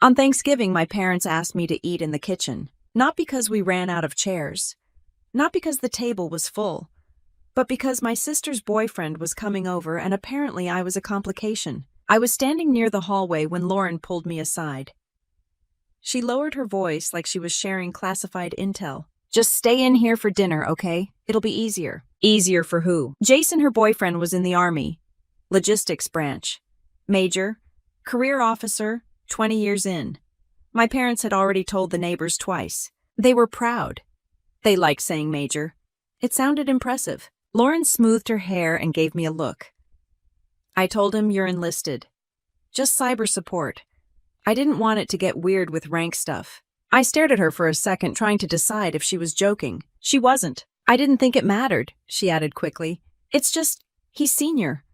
On Thanksgiving, my parents asked me to eat in the kitchen, not because we ran out of chairs, not because the table was full, but because my sister's boyfriend was coming over and apparently I was a complication. I was standing near the hallway when Lauren pulled me aside. She lowered her voice like she was sharing classified intel. "Just stay in here for dinner, okay? It'll be easier." Easier for who? Jason, her boyfriend, was in the Army. Logistics branch. Major. Career officer, 20 years in. My parents had already told the neighbors twice. They were proud. They liked saying major. It sounded impressive. Lauren smoothed her hair and gave me a look. I told him, "You're enlisted. Just cyber support." I didn't want it to get weird with rank stuff. I stared at her for a second, trying to decide if she was joking. She wasn't. "I didn't think it mattered," she added quickly. "It's just, he's senior.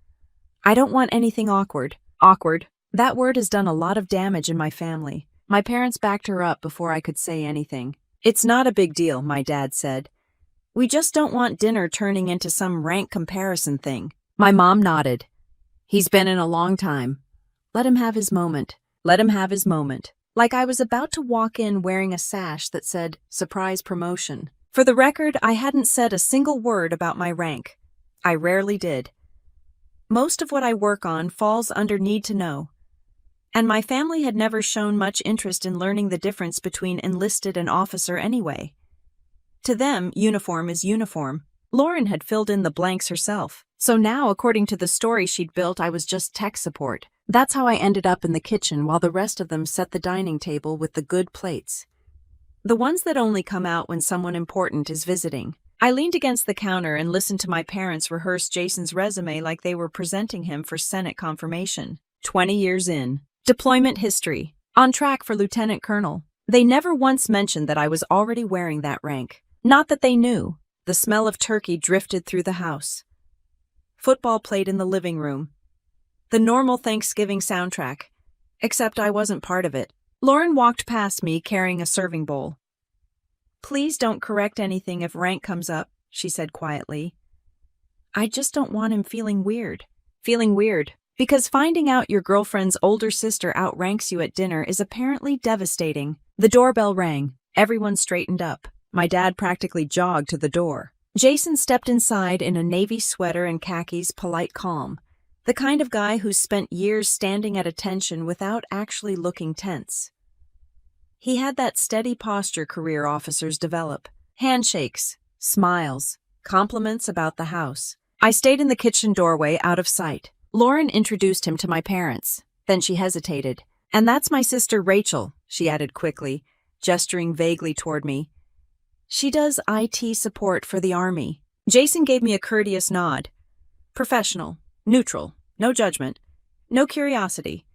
I don't want anything awkward." Awkward. That word has done a lot of damage in my family. My parents backed her up before I could say anything. "It's not a big deal," my dad said. "We just don't want dinner turning into some rank comparison thing." My mom nodded. "He's been in a long time. Let him have his moment. Let him have his moment." Like I was about to walk in wearing a sash that said, "Surprise promotion." For the record, I hadn't said a single word about my rank. I rarely did. Most of what I work on falls under need to know. And my family had never shown much interest in learning the difference between enlisted and officer anyway. To them, uniform is uniform. Lauren had filled in the blanks herself. So now, according to the story she'd built, I was just tech support. That's how I ended up in the kitchen while the rest of them set the dining table with the good plates. The ones that only come out when someone important is visiting. I leaned against the counter and listened to my parents rehearse Jason's resume like they were presenting him for Senate confirmation. 20 years in. Deployment history. On track for lieutenant colonel. They never once mentioned that I was already wearing that rank. Not that they knew. The smell of turkey drifted through the house. Football played in the living room. The normal Thanksgiving soundtrack. Except I wasn't part of it. Lauren walked past me carrying a serving bowl. "Please don't correct anything if rank comes up," she said quietly. "I just don't want him feeling weird." Feeling weird. Because finding out your girlfriend's older sister outranks you at dinner is apparently devastating. The doorbell rang. Everyone straightened up. My dad practically jogged to the door. Jason stepped inside in a navy sweater and khakis, polite calm. The kind of guy who's spent years standing at attention without actually looking tense. He had that steady posture career officers develop. Handshakes, smiles, compliments about the house. I stayed in the kitchen doorway out of sight. Lauren introduced him to my parents. Then she hesitated. "And that's my sister Rachel," she added quickly, gesturing vaguely toward me. "She does IT support for the Army." Jason gave me a courteous nod. Professional, neutral, no judgment, no curiosity,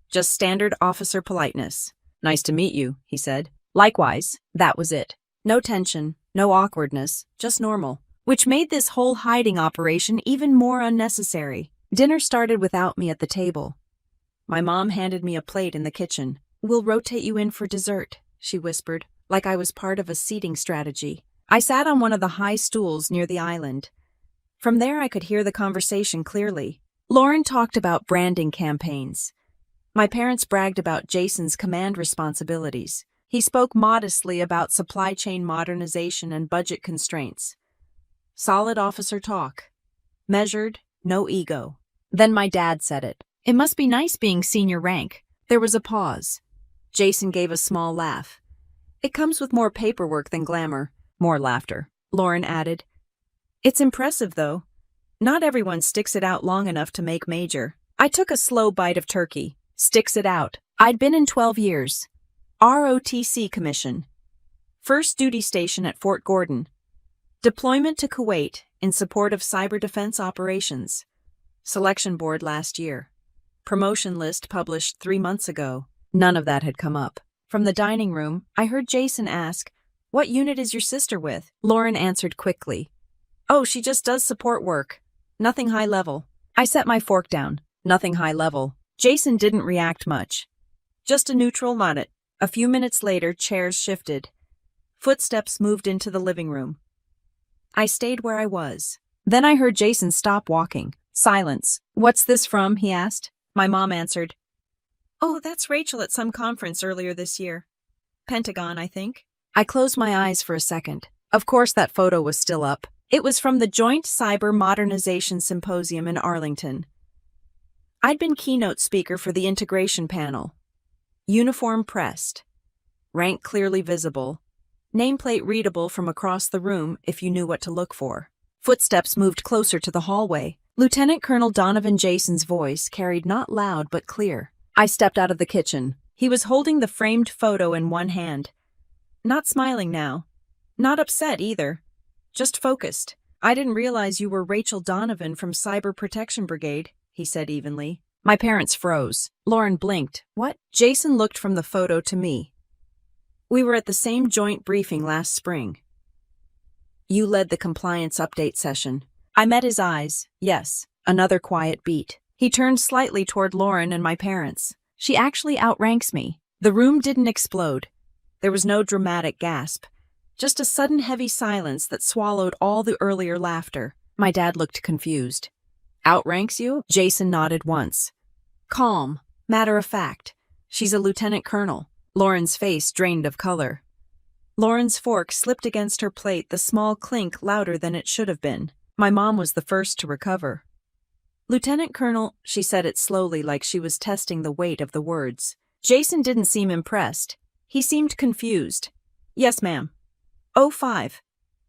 just standard officer politeness. "Nice to meet you," he said. "Likewise." That was it. No tension, no awkwardness, just normal. Which made this whole hiding operation even more unnecessary. Dinner started without me at the table. My mom handed me a plate in the kitchen. "We'll rotate you in for dessert," she whispered, like I was part of a seating strategy. I sat on one of the high stools near the island. From there I could hear the conversation clearly. Lauren talked about branding campaigns. My parents bragged about Jason's command responsibilities. He spoke modestly about supply chain modernization and budget constraints. Solid officer talk. Measured, no ego. Then my dad said it. "It must be nice being senior rank." There was a pause. Jason gave a small laugh. "It comes with more paperwork than glamour." More laughter. Lauren added, "It's impressive, though. Not everyone sticks it out long enough to make major." I took a slow bite of turkey. Sticks it out. I'd been in 12 years. ROTC commission. First duty station at Fort Gordon. Deployment to Kuwait in support of cyber defense operations. Selection board last year. Promotion list published 3 months ago. None of that had come up. From the dining room, I heard Jason ask, "What unit is your sister with?" Lauren answered quickly, "Oh, she just does support work. Nothing high level." I set my fork down. Nothing high level. Jason didn't react much. Just a neutral nod. A few minutes later, chairs shifted. Footsteps moved into the living room. I stayed where I was. Then I heard Jason stop walking. Silence. "What's this from?" he asked. My mom answered, Oh, that's Rachel at some conference earlier this year. Pentagon, I think. I closed my eyes for a second. Of course, that photo was still up. It was from the Joint Cyber Modernization Symposium in Arlington. I'd been keynote speaker for the integration panel. Uniform pressed. Rank clearly visible. Nameplate readable from across the room if you knew what to look for. Footsteps moved closer to the hallway. Lieutenant Colonel Donovan Jason's voice carried not loud but clear. I stepped out of the kitchen. He was holding the framed photo in one hand. Not smiling now. Not upset either. Just focused. I didn't realize you were Rachel Donovan from Cyber Protection Brigade, he said evenly. My parents froze. Lauren blinked. What? Jason looked from the photo to me. We were at the same joint briefing last spring. You led the compliance update session. I met his eyes. Yes, another quiet beat. He turned slightly toward Lauren and my parents. She actually outranks me. The room didn't explode. There was no dramatic gasp. Just a sudden heavy silence that swallowed all the earlier laughter. My dad looked confused. Outranks you? Jason nodded once. Calm. Matter of fact. She's a lieutenant colonel. Lauren's face drained of color. Lauren's fork slipped against her plate, the small clink louder than it should have been. My mom was the first to recover. Lieutenant Colonel, she said it slowly like she was testing the weight of the words. Jason didn't seem impressed. He seemed confused. Yes, ma'am. 05.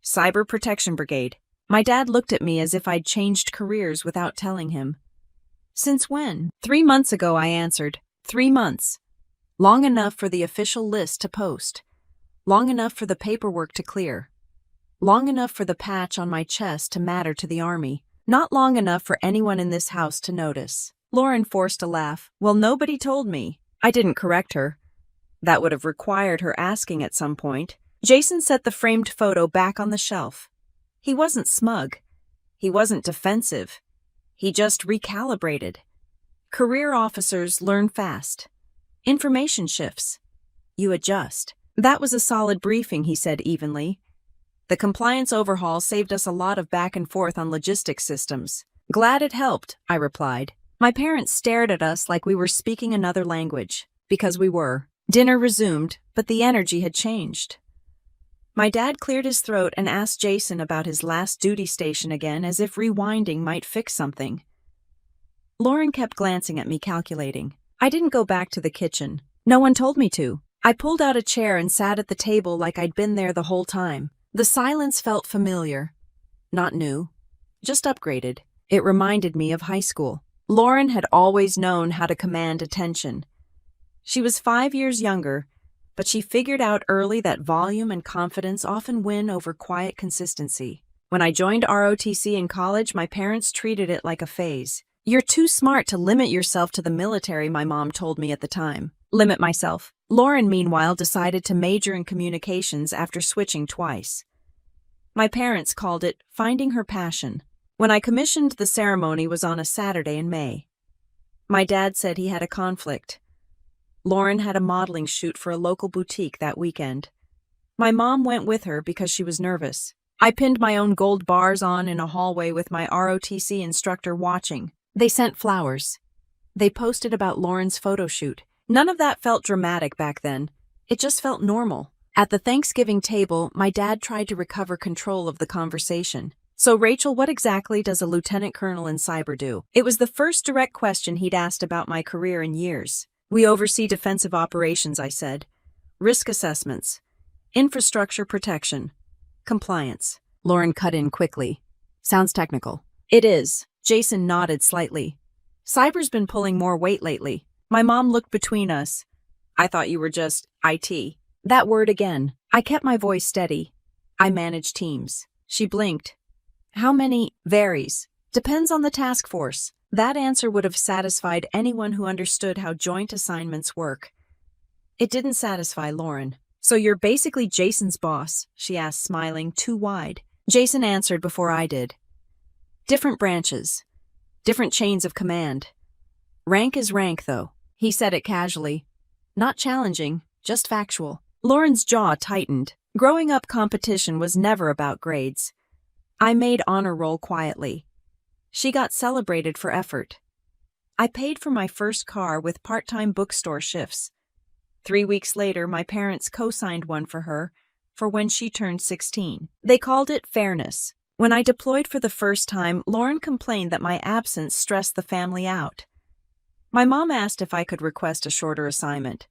Cyber Protection Brigade. My dad looked at me as if I'd changed careers without telling him. Since when? 3 months ago, I answered. 3 months. Long enough for the official list to post. Long enough for the paperwork to clear. Long enough for the patch on my chest to matter to the Army. Not long enough for anyone in this house to notice. Lauren forced a laugh. Well, nobody told me. I didn't correct her. That would have required her asking at some point. Jason set the framed photo back on the shelf. He wasn't smug. He wasn't defensive. He just recalibrated. Career officers learn fast. Information shifts. You adjust. That was a solid briefing, he said evenly. The compliance overhaul saved us a lot of back and forth on logistics systems. Glad it helped, I replied. My parents stared at us like we were speaking another language. Because we were. Dinner resumed, but the energy had changed. My dad cleared his throat and asked Jason about his last duty station again, as if rewinding might fix something. Lauren kept glancing at me, calculating. I didn't go back to the kitchen. No one told me to. I pulled out a chair and sat at the table like I'd been there the whole time. The silence felt familiar. Not new. Just upgraded. It reminded me of high school. Lauren had always known how to command attention. She was 5 years younger, but she figured out early that volume and confidence often win over quiet consistency. When I joined ROTC in college, my parents treated it like a phase. You're too smart to limit yourself to the military, my mom told me at the time. Limit myself. Lauren, meanwhile, decided to major in communications after switching twice. My parents called it finding her passion. When I commissioned, the ceremony was on a Saturday in May. My dad said he had a conflict. Lauren had a modeling shoot for a local boutique that weekend. My mom went with her because she was nervous. I pinned my own gold bars on in a hallway with my ROTC instructor watching. They sent flowers. They posted about Lauren's photo shoot. None of that felt dramatic back then. It just felt normal. At the Thanksgiving table, my dad tried to recover control of the conversation. So, Rachel, what exactly does a lieutenant colonel in cyber do? It was the first direct question he'd asked about my career in years. We oversee defensive operations, I said. Risk assessments. Infrastructure protection. Compliance. Lauren cut in quickly. Sounds technical. It is. Jason nodded slightly. Cyber's been pulling more weight lately. My mom looked between us. I thought you were just IT. That word again. I kept my voice steady. I manage teams. She blinked. How many? Varies. Depends on the task force. That answer would have satisfied anyone who understood how joint assignments work. It didn't satisfy Lauren. So you're basically Jason's boss, she asked, smiling too wide. Jason answered before I did. Different branches. Different chains of command. Rank is rank, though. He said it casually. Not challenging, just factual. Lauren's jaw tightened. Growing up, competition was never about grades. I made honor roll quietly. She got celebrated for effort. I paid for my first car with part-time bookstore shifts. 3 weeks later, my parents co-signed one for her for when she turned 16. They called it fairness. When I deployed for the first time, Lauren complained that my absence stressed the family out. My mom asked if I could request a shorter assignment,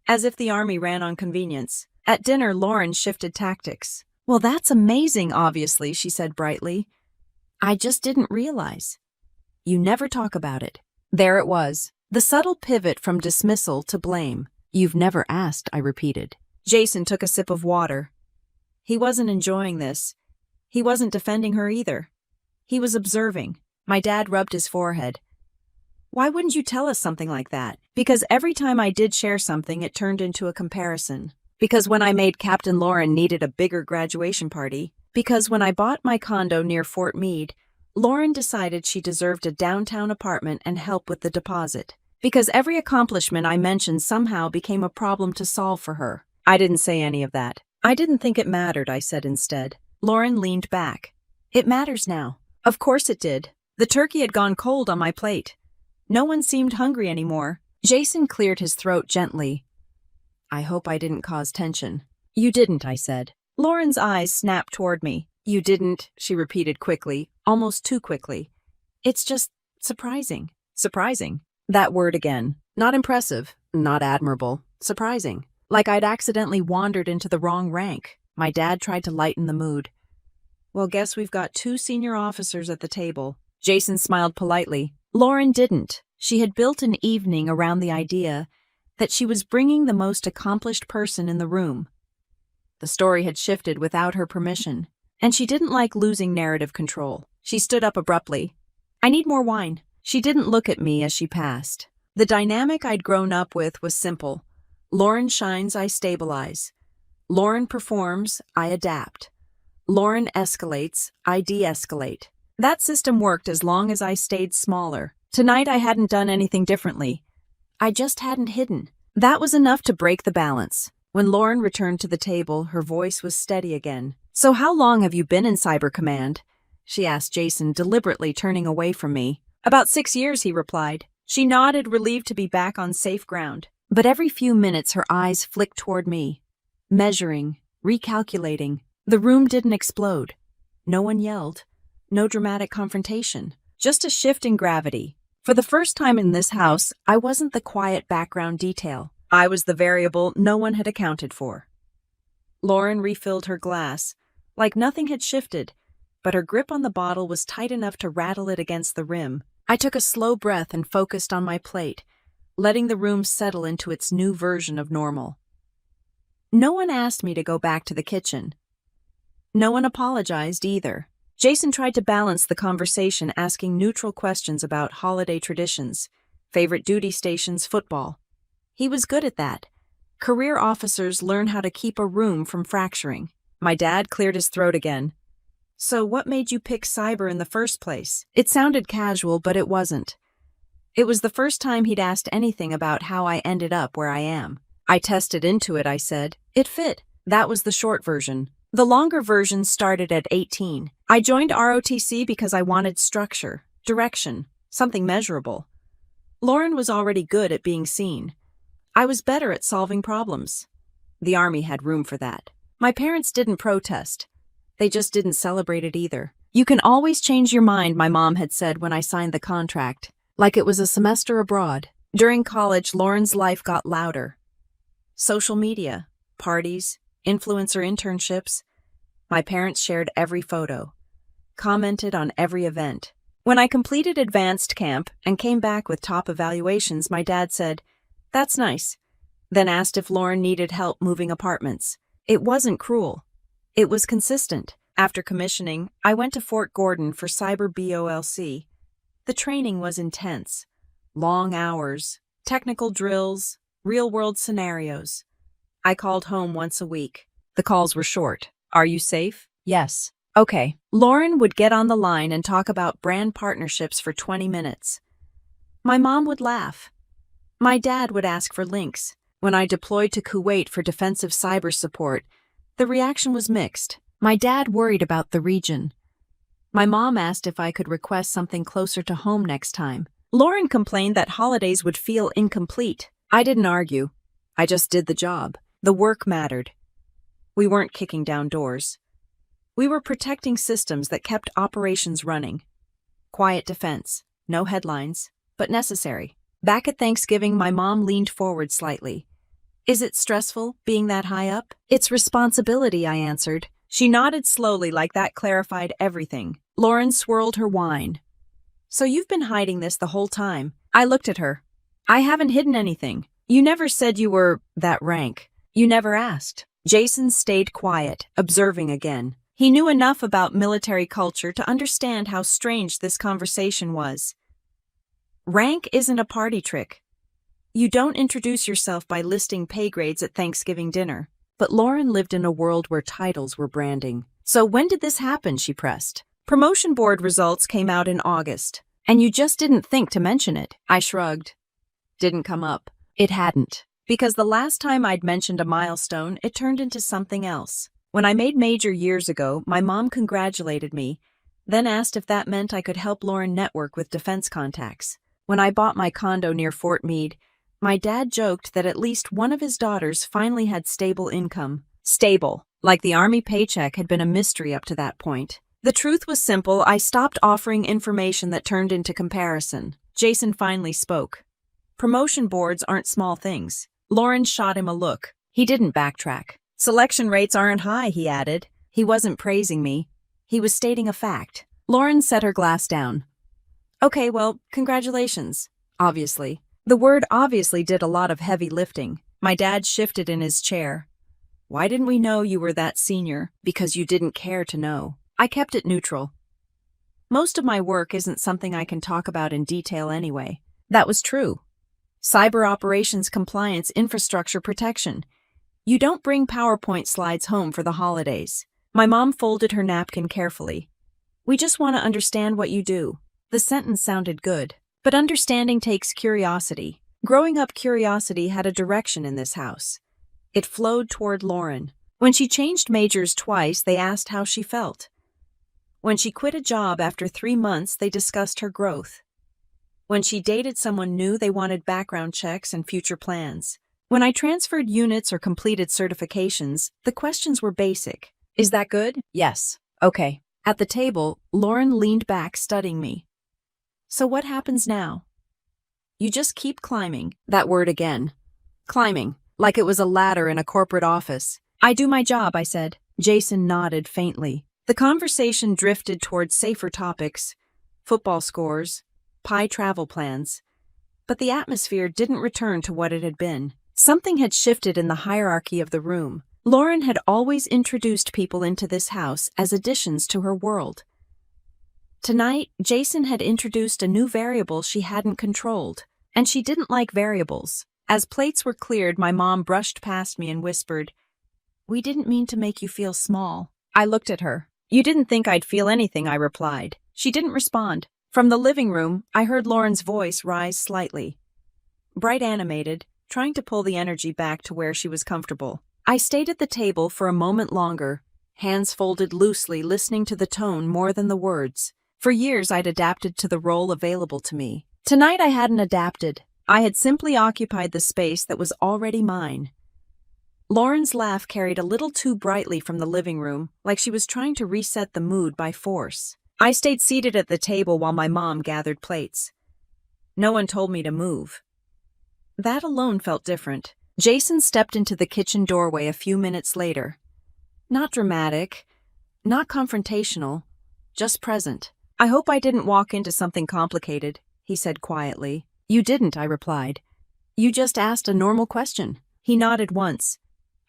as if the Army ran on convenience. At dinner, Lauren shifted tactics. "Well, that's amazing, obviously," she said brightly. "I just didn't realize. You never talk about it." There it was, the subtle pivot from dismissal to blame. "You've never asked," I repeated. Jason took a sip of water. He wasn't enjoying this. He wasn't defending her either. He was observing. My dad rubbed his forehead. "Why wouldn't you tell us something like that?" "Because every time I did share something, it turned into a comparison. Because when I made Captain Lauren needed a bigger graduation party. Because when I bought my condo near Fort Meade, Lauren decided she deserved a downtown apartment and help with the deposit. Because every accomplishment I mentioned somehow became a problem to solve for her." I didn't say any of that. "I didn't think it mattered," I said instead. Lauren leaned back. "It matters now." Of course it did. The turkey had gone cold on my plate. No one seemed hungry anymore. Jason cleared his throat gently. "I hope I didn't cause tension." "You didn't," I said. Lauren's eyes snapped toward me. "You didn't," she repeated quickly, almost too quickly. "It's just surprising." Surprising? That word again. Not impressive, not admirable. Surprising. Like I'd accidentally wandered into the wrong rank. My dad tried to lighten the mood. "Well, guess we've got 2 senior officers at the table." Jason smiled politely. Lauren didn't. She had built an evening around the idea that she was bringing the most accomplished person in the room. The story had shifted without her permission, and she didn't like losing narrative control. She stood up abruptly. "I need more wine." She didn't look at me as she passed. The dynamic I'd grown up with was simple. Lauren shines, I stabilize. Lauren performs, I adapt. Lauren escalates, I de-escalate. That system worked as long as I stayed smaller. Tonight I hadn't done anything differently. I just hadn't hidden. That was enough to break the balance. When Lauren returned to the table, her voice was steady again. "So how long have you been in Cyber Command?" she asked Jason, deliberately turning away from me. "About 6 years," he replied. She nodded, relieved to be back on safe ground. But every few minutes her eyes flicked toward me, measuring, recalculating. The room didn't explode. No one yelled. No dramatic confrontation. Just a shift in gravity. For the first time in this house, I wasn't the quiet background detail. I was the variable no one had accounted for. Lauren refilled her glass, like nothing had shifted, but her grip on the bottle was tight enough to rattle it against the rim. I took a slow breath and focused on my plate, letting the room settle into its new version of normal. No one asked me to go back to the kitchen. No one apologized either. Jason tried to balance the conversation, asking neutral questions about holiday traditions, favorite duty stations, football. He was good at that. Career officers learn how to keep a room from fracturing. My dad cleared his throat again. "So what made you pick cyber in the first place?" It sounded casual, but it wasn't. It was the first time he'd asked anything about how I ended up where I am. "I tested into it," I said. "It fit." That was the short version. The longer version started at 18. I joined ROTC because I wanted structure, direction, something measurable. Lauren was already good at being seen. I was better at solving problems. The Army had room for that. My parents didn't protest. They just didn't celebrate it either. "You can always change your mind," my mom had said when I signed the contract, like it was a semester abroad. During college, Lauren's life got louder. Social media, parties, influencer internships. My parents shared every photo, commented on every event. When I completed advanced camp and came back with top evaluations, my dad said, "That's nice," then asked if Lauren needed help moving apartments. It wasn't cruel. It was consistent. After commissioning, I went to Fort Gordon for Cyber BOLC. The training was intense. Long hours, technical drills, real-world scenarios. I called home once a week. The calls were short. "Are you safe?" "Yes." "Okay." Lauren would get on the line and talk about brand partnerships for 20 minutes. My mom would laugh. My dad would ask for links. When I deployed to Kuwait for defensive cyber support, the reaction was mixed. My dad worried about the region. My mom asked if I could request something closer to home next time. Lauren complained that holidays would feel incomplete. I didn't argue. I just did the job. The work mattered. We weren't kicking down doors. We were protecting systems that kept operations running. Quiet defense, no headlines, but necessary. Back at Thanksgiving, my mom leaned forward slightly. Is it stressful, being that high up? It's responsibility, I answered. She nodded slowly like that clarified everything. Lauren swirled her wine. So you've been hiding this the whole time? I looked at her. I haven't hidden anything. You never said you were that rank. You never asked. Jason stayed quiet, observing again. He knew enough about military culture to understand how strange this conversation was. Rank isn't a party trick. You don't introduce yourself by listing pay grades at Thanksgiving dinner. But Lauren lived in a world where titles were branding. So when did this happen, she pressed. Promotion board results came out in August. And you just didn't think to mention it. I shrugged. Didn't come up. It hadn't. Because the last time I'd mentioned a milestone, it turned into something else. When I made major years ago, my mom congratulated me, then asked if that meant I could help Lauren network with defense contacts. When I bought my condo near Fort Meade, my dad joked that at least one of his daughters finally had stable income. Stable, like the Army paycheck had been a mystery up to that point. The truth was simple. I stopped offering information that turned into comparison. Jason finally spoke. Promotion boards aren't small things. Lauren shot him a look. He didn't backtrack. Selection rates aren't high, he added. He wasn't praising me. He was stating a fact. Lauren set her glass down. Okay, well, congratulations. Obviously. The word obviously did a lot of heavy lifting. My dad shifted in his chair. Why didn't we know you were that senior? Because you didn't care to know. I kept it neutral. Most of my work isn't something I can talk about in detail anyway. That was true. Cyber operations compliance, infrastructure protection. You don't bring PowerPoint slides home for the holidays. My mom folded her napkin carefully. We just want to understand what you do. The sentence sounded good. But understanding takes curiosity. Growing up, curiosity had a direction in this house. It flowed toward Lauren. When she changed majors twice, they asked how she felt. When she quit a job after 3 months, they discussed her growth. When she dated someone new, they wanted background checks and future plans. When I transferred units or completed certifications, the questions were basic. Is that good? Yes. Okay. At the table, Lauren leaned back, studying me. So what happens now? You just keep climbing. That word again. Climbing, like it was a ladder in a corporate office. I do my job, I said. Jason nodded faintly. The conversation drifted towards safer topics. Football scores, pie travel plans. But the atmosphere didn't return to what it had been. Something had shifted in the hierarchy of the room. Lauren had always introduced people into this house as additions to her world. Tonight, Jason had introduced a new variable she hadn't controlled, and she didn't like variables. As plates were cleared, my mom brushed past me and whispered, "We didn't mean to make you feel small." I looked at her. "You didn't think I'd feel anything," I replied. She didn't respond. From the living room, I heard Lauren's voice rise slightly. Bright animated, trying to pull the energy back to where she was comfortable. I stayed at the table for a moment longer, hands folded loosely, listening to the tone more than the words. For years, I'd adapted to the role available to me. Tonight, I hadn't adapted. I had simply occupied the space that was already mine. Lauren's laugh carried a little too brightly from the living room, like she was trying to reset the mood by force. I stayed seated at the table while my mom gathered plates. No one told me to move. That alone felt different. Jason stepped into the kitchen doorway a few minutes later. Not dramatic, not confrontational, just present. "I hope I didn't walk into something complicated," he said quietly. "You didn't," I replied. "You just asked a normal question." He nodded once.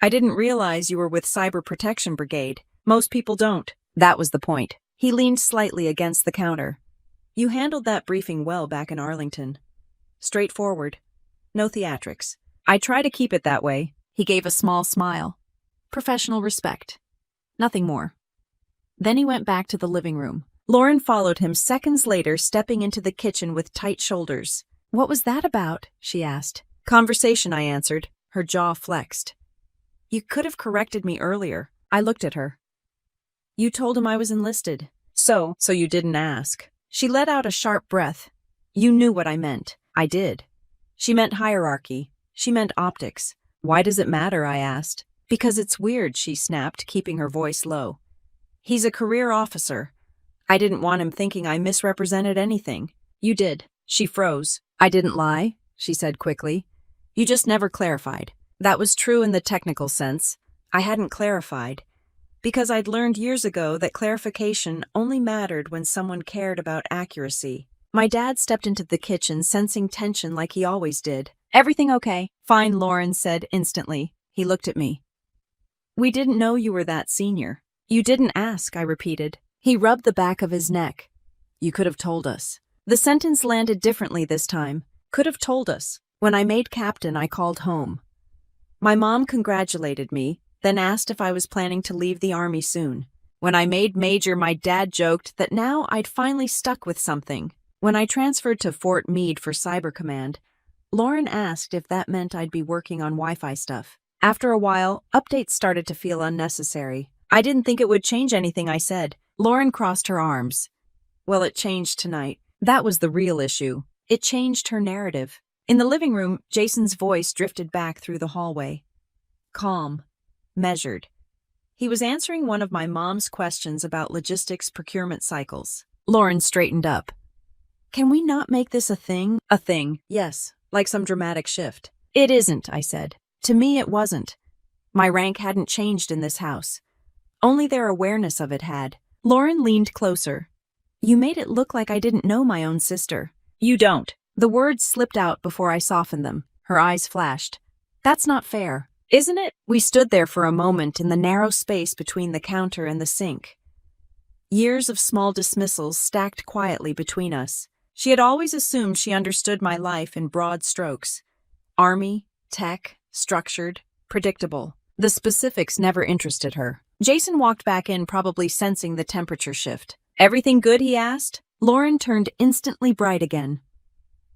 "I didn't realize you were with Cyber Protection Brigade. Most people don't." That was the point. He leaned slightly against the counter. "You handled that briefing well back in Arlington. Straightforward. No theatrics. I try to keep it that way." He gave a small smile. "Professional respect. Nothing more." Then he went back to the living room. Lauren followed him seconds later, stepping into the kitchen with tight shoulders. "What was that about?" she asked. "Conversation," I answered. Her jaw flexed. "You could have corrected me earlier." I looked at her. "You told him I was enlisted. So you didn't ask." She let out a sharp breath. You knew what I meant. I did. She meant hierarchy. She meant optics. Why does it matter? I asked. Because it's weird, she snapped, keeping her voice low. He's a career officer. I didn't want him thinking I misrepresented anything. You did. She froze. I didn't lie, she said quickly. You just never clarified. That was true in the technical sense. I hadn't clarified. Because I'd learned years ago that clarification only mattered when someone cared about accuracy. My dad stepped into the kitchen, sensing tension like he always did. Everything okay? Fine, Lauren said instantly. He looked at me. We didn't know you were that senior. You didn't ask, I repeated. He rubbed the back of his neck. You could have told us. The sentence landed differently this time. Could have told us. When I made captain, I called home. My mom congratulated me, then asked if I was planning to leave the army soon. When I made major, my dad joked that now I'd finally stuck with something. When I transferred to Fort Meade for Cyber Command, Lauren asked if that meant I'd be working on Wi-Fi stuff. After a while, updates started to feel unnecessary. I didn't think it would change anything, I said. Lauren crossed her arms. Well, it changed tonight. That was the real issue. It changed her narrative. In the living room, Jason's voice drifted back through the hallway. Calm. Measured. He was answering one of my mom's questions about logistics procurement cycles. Lauren straightened up. Can we not make this a thing? A thing, yes, like some dramatic shift. It isn't, I said. To me, it wasn't. My rank hadn't changed in this house. Only their awareness of it had. Lauren leaned closer. You made it look like I didn't know my own sister. You don't. The words slipped out before I softened them. Her eyes flashed. That's not fair, isn't it? We stood there for a moment in the narrow space between the counter and the sink. Years of small dismissals stacked quietly between us. She had always assumed she understood my life in broad strokes. Army, tech, structured, predictable. The specifics never interested her. Jason walked back in, probably sensing the temperature shift. Everything good? He asked. Lauren turned instantly bright again.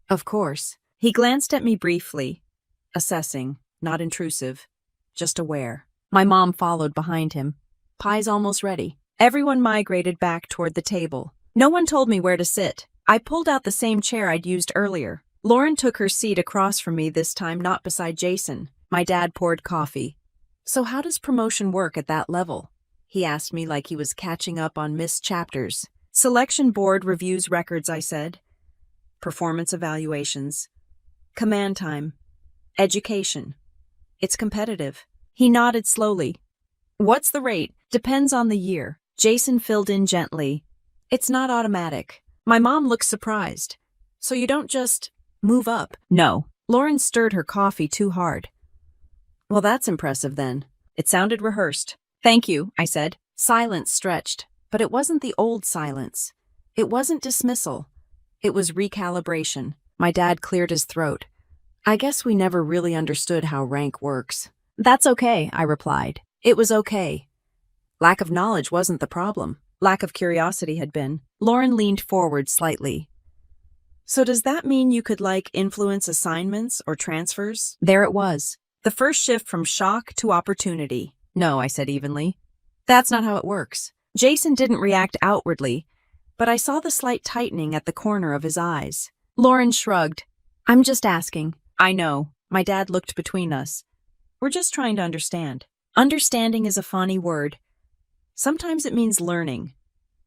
Of course. He glanced at me briefly. Assessing, not intrusive, just aware. My mom followed behind him. Pie's almost ready. Everyone migrated back toward the table. No one told me where to sit. I pulled out the same chair I'd used earlier. Lauren took her seat across from me, this time not beside Jason. My dad poured coffee. So how does promotion work at that level? He asked me like he was catching up on missed chapters. Selection board reviews records, I said. Performance evaluations. Command time. Education. It's competitive. He nodded slowly. What's the rate? Depends on the year. Jason filled in gently. It's not automatic. My mom looked surprised. So you don't just move up? No. Lauren stirred her coffee too hard. Well, that's impressive then. It sounded rehearsed. Thank you, I said. Silence stretched, but it wasn't the old silence. It wasn't dismissal. It was recalibration. My dad cleared his throat. I guess we never really understood how rank works. That's okay, I replied. It was okay. Lack of knowledge wasn't the problem. Lack of curiosity had been. Lauren leaned forward slightly. So does that mean you could, influence assignments or transfers? There it was. The first shift from shock to opportunity. No, I said evenly. That's not how it works. Jason didn't react outwardly, but I saw the slight tightening at the corner of his eyes. Lauren shrugged. I'm just asking. I know. My dad looked between us. We're just trying to understand. Understanding is a funny word. Sometimes it means learning.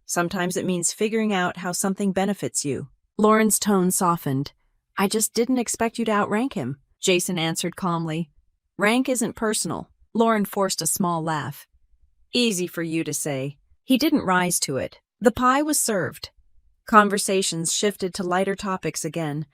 Sometimes it means figuring out how something benefits you. Lauren's tone softened. I just didn't expect you to outrank him, Jason answered calmly. Rank isn't personal. Lauren forced a small laugh. Easy for you to say. He didn't rise to it. The pie was served. Conversations shifted to lighter topics again,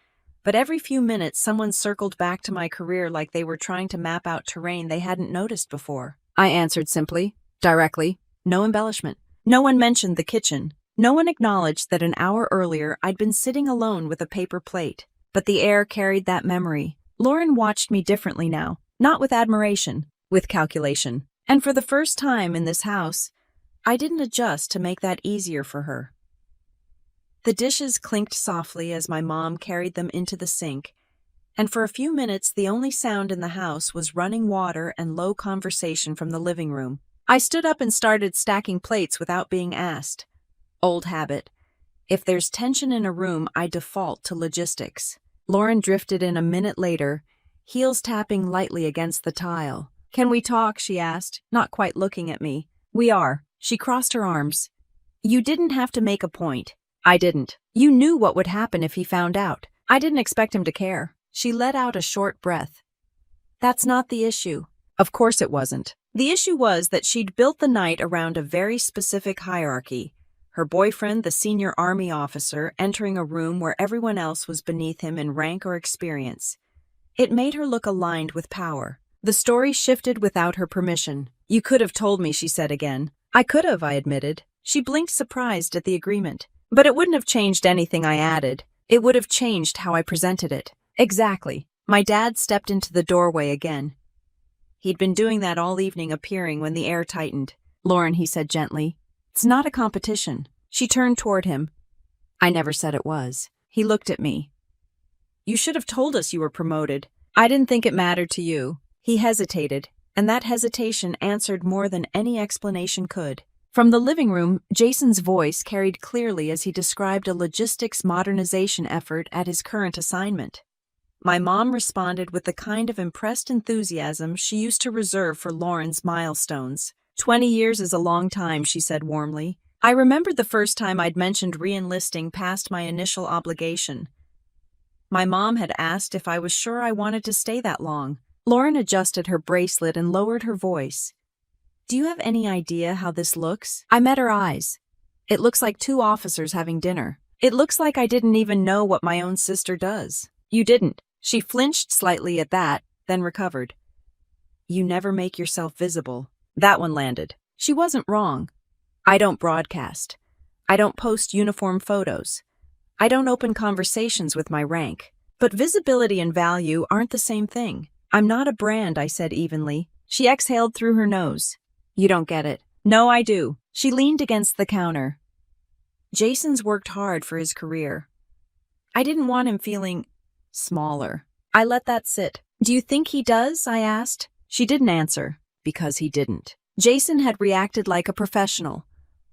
but every few minutes someone circled back to my career like they were trying to map out terrain they hadn't noticed before. I answered simply, directly, no embellishment. No one mentioned the kitchen. No one acknowledged that an hour earlier I'd been sitting alone with a paper plate. But the air carried that memory. Lauren watched me differently now, not with admiration, with calculation. And for the first time in this house, I didn't adjust to make that easier for her. The dishes clinked softly as my mom carried them into the sink, and for a few minutes the only sound in the house was running water and low conversation from the living room. I stood up and started stacking plates without being asked. Old habit. If there's tension in a room, I default to logistics. Lauren drifted in a minute later, heels tapping lightly against the tile. "Can we talk?" she asked, not quite looking at me. "We are." She crossed her arms. "You didn't have to make a point." "I didn't. You knew what would happen if he found out. I didn't expect him to care." She let out a short breath. "That's not the issue." Of course it wasn't. The issue was that she'd built the night around a very specific hierarchy. Her boyfriend, the senior army officer, entering a room where everyone else was beneath him in rank or experience. It made her look aligned with power. The story shifted without her permission. "You could have told me," she said again. "I could have," I admitted. She blinked, surprised at the agreement. "But it wouldn't have changed anything I added. It would have changed how I presented it." "Exactly." My dad stepped into the doorway again. He'd been doing that all evening, appearing when the air tightened. "Lauren," he said gently, "it's not a competition." She turned toward him. "I never said it was." He looked at me. "You should have told us you were promoted." "I didn't think it mattered to you." He hesitated, and that hesitation answered more than any explanation could. From the living room, Jason's voice carried clearly as he described a logistics modernization effort at his current assignment. My mom responded with the kind of impressed enthusiasm she used to reserve for Lauren's milestones. 20 years is a long time," she said warmly. I remembered the first time I'd mentioned re-enlisting past my initial obligation. My mom had asked if I was sure I wanted to stay that long. Lauren adjusted her bracelet and lowered her voice. "Do you have any idea how this looks?" I met her eyes. "It looks like two officers having dinner. It looks like I didn't even know what my own sister does." "You didn't." She flinched slightly at that, then recovered. "You never make yourself visible." That one landed. She wasn't wrong. I don't broadcast. I don't post uniform photos. I don't open conversations with my rank. But visibility and value aren't the same thing. "I'm not a brand," I said evenly. She exhaled through her nose. "You don't get it." "No, I do." She leaned against the counter. "Jason's worked hard for his career. I didn't want him feeling smaller." I let that sit. "Do you think he does?" I asked. She didn't answer, because he didn't. Jason had reacted like a professional.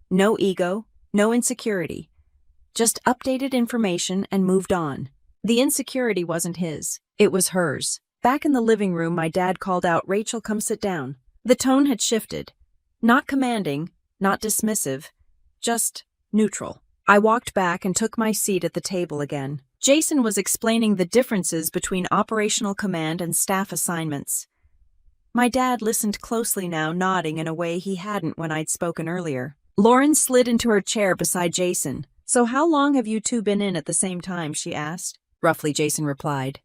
No ego, no insecurity. Just updated information and moved on. The insecurity wasn't his. It was hers. Back in the living room, my dad called out, "Rachel, come sit down." The tone had shifted. Not commanding, not dismissive, just neutral. I walked back and took my seat at the table again. Jason was explaining the differences between operational command and staff assignments. My dad listened closely now, nodding in a way he hadn't when I'd spoken earlier. Lauren slid into her chair beside Jason. "So how long have you two been in at the same time?" she asked. "Roughly," Jason replied.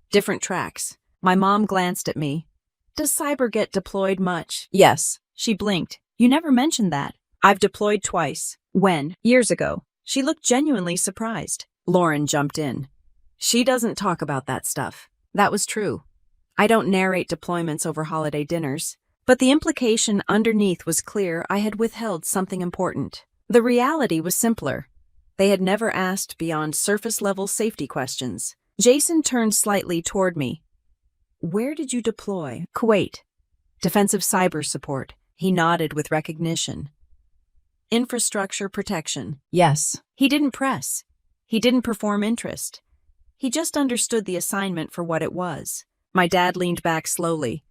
"Different tracks." My mom glanced at me. "Does Cyber get deployed much?" "Yes." She blinked. "You never mentioned that." "I've deployed twice." "When?" "Years ago." She looked genuinely surprised. Lauren jumped in. "She doesn't talk about that stuff." That was true. I don't narrate deployments over holiday dinners. But the implication underneath was clear. I had withheld something important. The reality was simpler. They had never asked beyond surface-level safety questions. Jason turned slightly toward me. "Where did you deploy?" "Kuwait. Defensive cyber support." He nodded with recognition. "Infrastructure protection." "Yes." He didn't press. He didn't perform interest. He just understood the assignment for what it was. My dad leaned back slowly.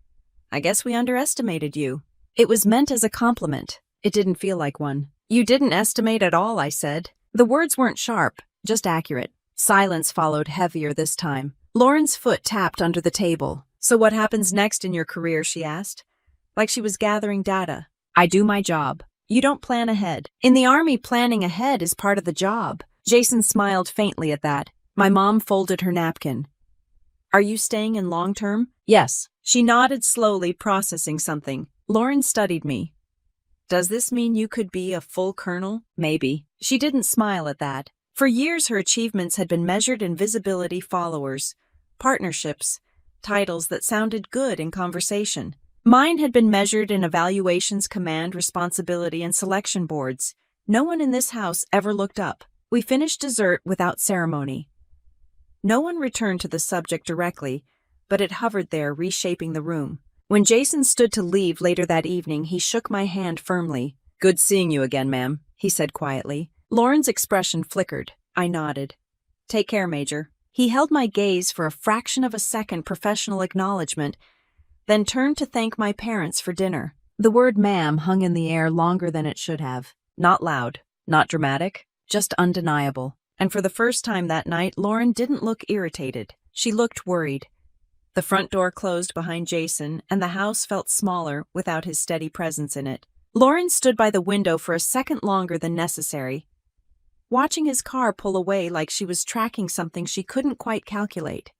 "I guess we underestimated you." It was meant as a compliment. It didn't feel like one. "You didn't estimate at all," I said. The words weren't sharp, just accurate. Silence followed, heavier this time. Lauren's foot tapped under the table. "So what happens next in your career?" she asked, like she was gathering data. "I do my job." "You don't plan ahead." "In the Army, planning ahead is part of the job." Jason smiled faintly at that. My mom folded her napkin. "Are you staying in long term?" "Yes." She nodded slowly, processing something. Lauren studied me. "Does this mean you could be a full colonel?" "Maybe." She didn't smile at that. For years, her achievements had been measured in visibility, followers, partnerships, titles that sounded good in conversation. Mine had been measured in evaluations, command, responsibility, and selection boards. No one in this house ever looked up. We finished dessert without ceremony. No one returned to the subject directly, but it hovered there, reshaping the room. When Jason stood to leave later that evening, he shook my hand firmly. "Good seeing you again, ma'am," he said quietly. Lauren's expression flickered. I nodded. Take care, Major. He held my gaze for a fraction of a second professional acknowledgement, then turned to thank my parents for dinner. The word ma'am hung in the air longer than it should have. Not loud, not dramatic, just undeniable. And for the first time that night, Lauren didn't look irritated. She looked worried. The front door closed behind Jason, and the house felt smaller without his steady presence in it. Lauren stood by the window for a second longer than necessary, watching his car pull away like she was tracking something she couldn't quite calculate.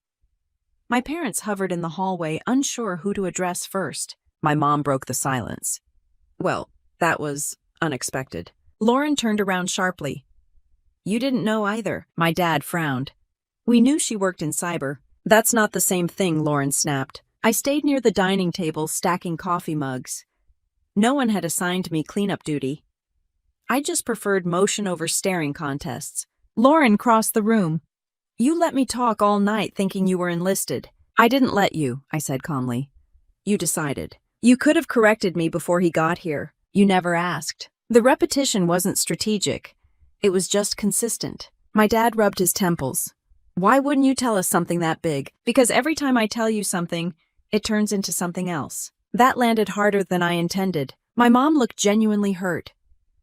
My parents hovered in the hallway, unsure who to address first. My mom broke the silence. Well, that was unexpected. Lauren turned around sharply. You didn't know either. My dad frowned. We knew she worked in cyber. That's not the same thing, Lauren snapped. I stayed near the dining table, stacking coffee mugs. No one had assigned me cleanup duty. I just preferred motion over staring contests. Lauren crossed the room. You let me talk all night thinking you were enlisted. I didn't let you, I said calmly. You decided. You could have corrected me before he got here. You never asked. The repetition wasn't strategic. It was just consistent. My dad rubbed his temples. Why wouldn't you tell us something that big? Because every time I tell you something, it turns into something else. That landed harder than I intended. My mom looked genuinely hurt.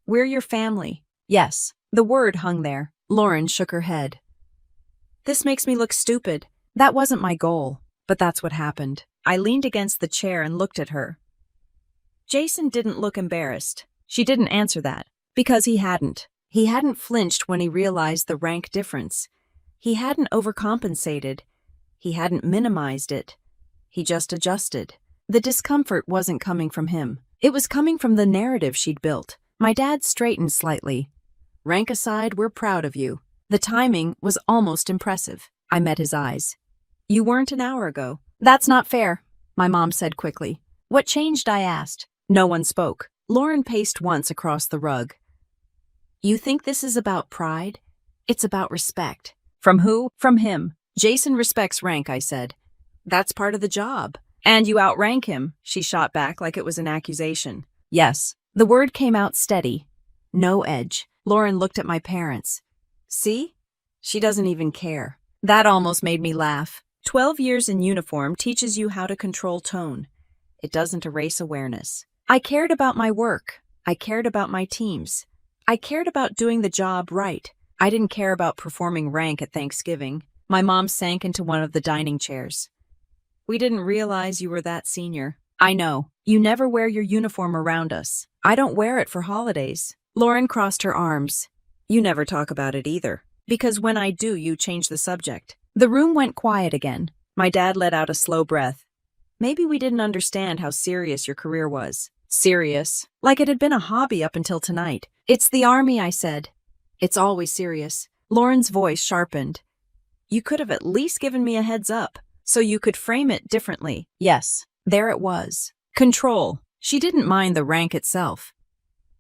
We're your family. Yes. The word hung there. Lauren shook her head. This makes me look stupid. That wasn't my goal. But that's what happened. I leaned against the chair and looked at her. Jason didn't look embarrassed. She didn't answer that. Because he hadn't. He hadn't flinched when he realized the rank difference. He hadn't overcompensated. He hadn't minimized it. He just adjusted. The discomfort wasn't coming from him. It was coming from the narrative she'd built. My dad straightened slightly. Rank aside, we're proud of you. The timing was almost impressive. I met his eyes. You weren't an hour ago. That's not fair, my mom said quickly. What changed? I asked. No one spoke. Lauren paced once across the rug. You think this is about pride? It's about respect. From who? From him. Jason respects rank, I said. That's part of the job. And you outrank him, she shot back like it was an accusation. Yes. The word came out steady. No edge. Lauren looked at my parents. See? She doesn't even care. That almost made me laugh. 12 years in uniform teaches you how to control tone. It doesn't erase awareness. I cared about my work. I cared about my teams. I cared about doing the job right. I didn't care about performing rank at Thanksgiving. My mom sank into one of the dining chairs. We didn't realize you were that senior. I know. You never wear your uniform around us. I don't wear it for holidays. Lauren crossed her arms. You never talk about it either. Because when I do, you change the subject. The room went quiet again. My dad let out a slow breath. Maybe we didn't understand how serious your career was. Serious? Like it had been a hobby up until tonight. It's the army, I said. It's always serious. Lauren's voice sharpened. You could have at least given me a heads up, so you could frame it differently. Yes, there it was. Control. She didn't mind the rank itself.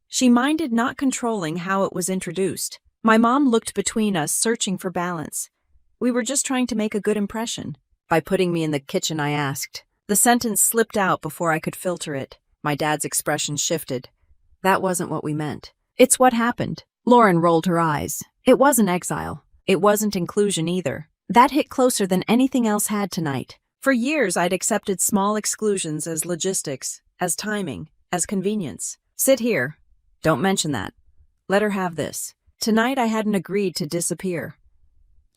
She minded not controlling how it was introduced. My mom looked between us, searching for balance. We were just trying to make a good impression. By putting me in the kitchen, I asked. The sentence slipped out before I could filter it. My dad's expression shifted. That wasn't what we meant. It's what happened. Lauren rolled her eyes. It wasn't exile. It wasn't inclusion either. That hit closer than anything else had tonight. For years, I'd accepted small exclusions as logistics, as timing, as convenience. Sit here. Don't mention that. Let her have this. Tonight, I hadn't agreed to disappear.